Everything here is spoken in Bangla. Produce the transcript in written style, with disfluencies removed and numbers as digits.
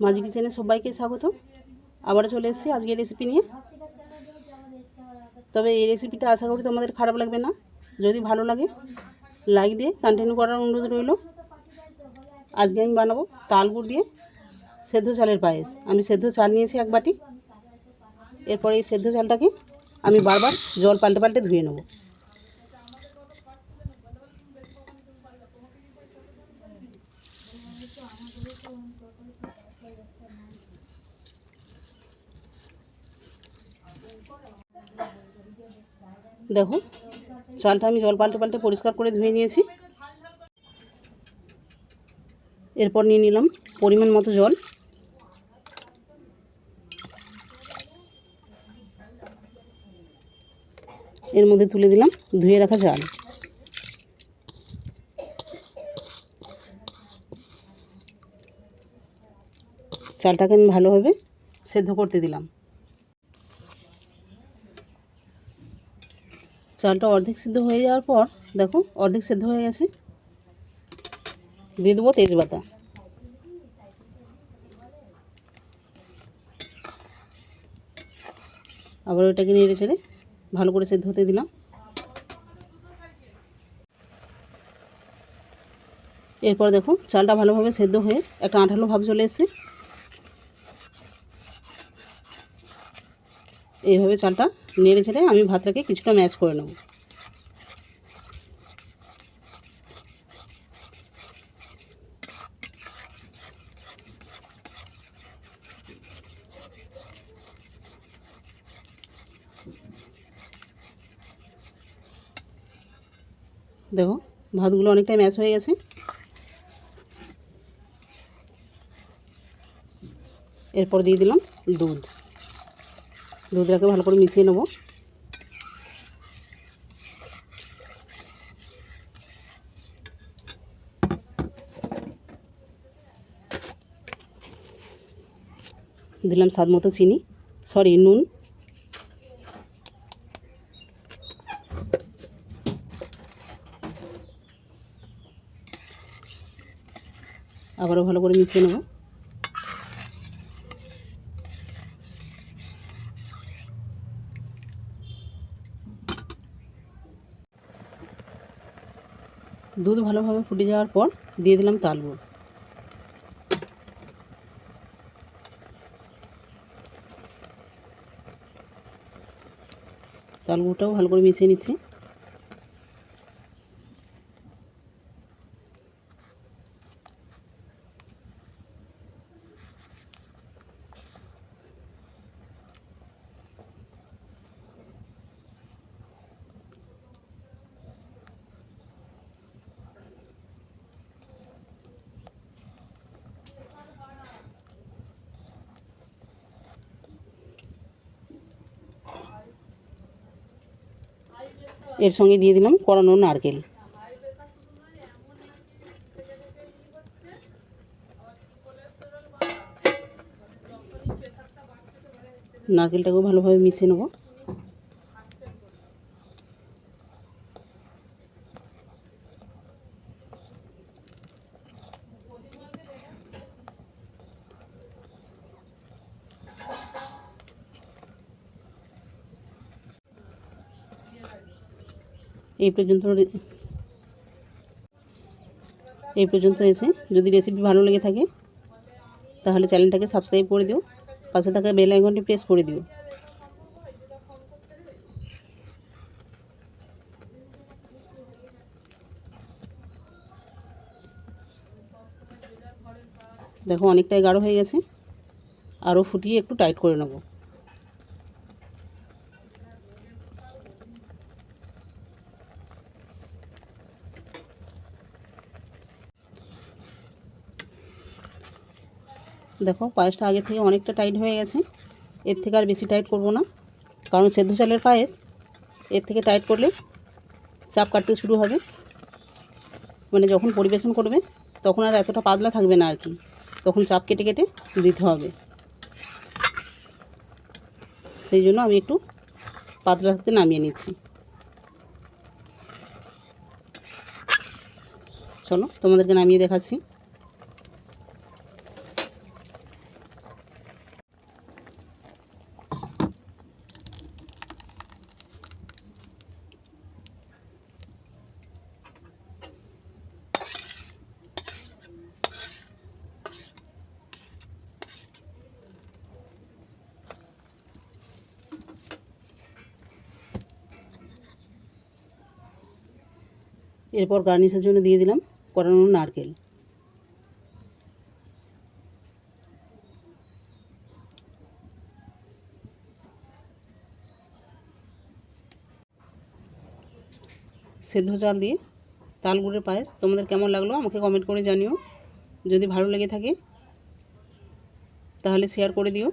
মাঝি কিচেনে সবাইকে স্বাগত। আবারও চলে এসেছি আজকে রেসিপি নিয়ে। তবে এই রেসিপিটা আশা করি তোমাদের খারাপ লাগবে না। যদি ভালো লাগে লাইক দিয়ে কন্টিনিউ করার অনুরোধ রইল। আজকে আমি বানাবো তাল গুড় দিয়ে সেদ্ধ চালের পায়েস। আমি সেদ্ধ চাল নিয়েছি 1 বাটি। এরপরে এই সেদ্ধ চালটাকে আমি বারবার জল পাল্টে পাল্টে ধুয়ে নেব। দেখো চালটা আমি জল পাল্টে পাল্টে পরিষ্কার করে ধুয়ে নিয়েছি। এরপর নিয়ে নিলাম পরিমাণ মতো জল। এর মধ্যে তুলে দিলাম ধুয়ে রাখা চাল। চালটাকে আমি ভালোভাবে সেদ্ধ করতে দিলাম। চালটা অর্ধেক সিদ্ধ হয়ে যাওয়ার পর দেখো অর্ধেক সেদ্ধ হয়ে গেছে। দিয়ে দেবো তেজপাতা। আবার ওটাকে নেড়ে চেড়ে ভালো করে সেদ্ধ হতে দিলাম। এরপর দেখো চালটা ভালোভাবে সেদ্ধ হয়ে একটা আঠালো ভাব চলে এসেছে। এইভাবে চালটা নেড়ে চেড়ে আমি ভাতটাকে কিছুটা ম্যাশ করে নেব। দেখো ভাতগুলো অনেকটাই ম্যাশ হয়ে গেছে। এরপর দিয়ে দিলাম দুধটাকে ভালো করে মিশিয়ে নেব। দিলাম স্বাদ মতো নুন। আবারও ভালো করে মিশিয়ে নেব। দুধ ভালোভাবে ফুটে যাওয়ার পর দিয়ে দিলাম তাল গুড়। তাল গুড়টাও ভালো করে মিশিয়ে নিচ্ছি। এর সঙ্গে দিয়ে দিলাম কোরানো নারকেল। নারকেলটাকেও ভালোভাবে মিশিয়ে নেব। এই পর্যন্ত এসে যদি রেসিপি ভালো লেগে থাকে তাহলে চ্যানেলটাকে সাবস্ক্রাইব করে দিও। পাশে থাকা বেল আইকনটি প্রেস করে দিও। দেখো অনেকটাই গাঢ় হয়ে গেছে। আরও ফুটিয়ে একটু টাইট করে নেব। দেখো পায়েসটা আগে থেকে অনেকটা টাইট হয়ে গেছে। এর থেকে আর বেশি টাইট করব না, কারণ সেদ্ধ চালের পায়েস এর থেকে টাইট করলে চাপ কাটতে শুরু হবে। মানে যখন পরিবেশন করবে তখন আর এতটা পাতলা থাকবে না আর কি, তখন চাপ কেটে কেটে দিতে হবে। সেই জন্য আমি একটু পাতলা থাকতে নামিয়ে নিচ্ছি। চলো তোমাদেরকে নামিয়ে দেখাচ্ছি। এরপর গার্নিশের জন্য দিয়ে দিলাম কোরানো নারকেল। সেদ্ধ চাল দিয়ে তাল গুড়ের পায়েস তোমাদের কেমন লাগলো আমাকে কমেন্ট করে জানিও। যদি ভালো লেগে থাকে তাহলে শেয়ার করে দিও।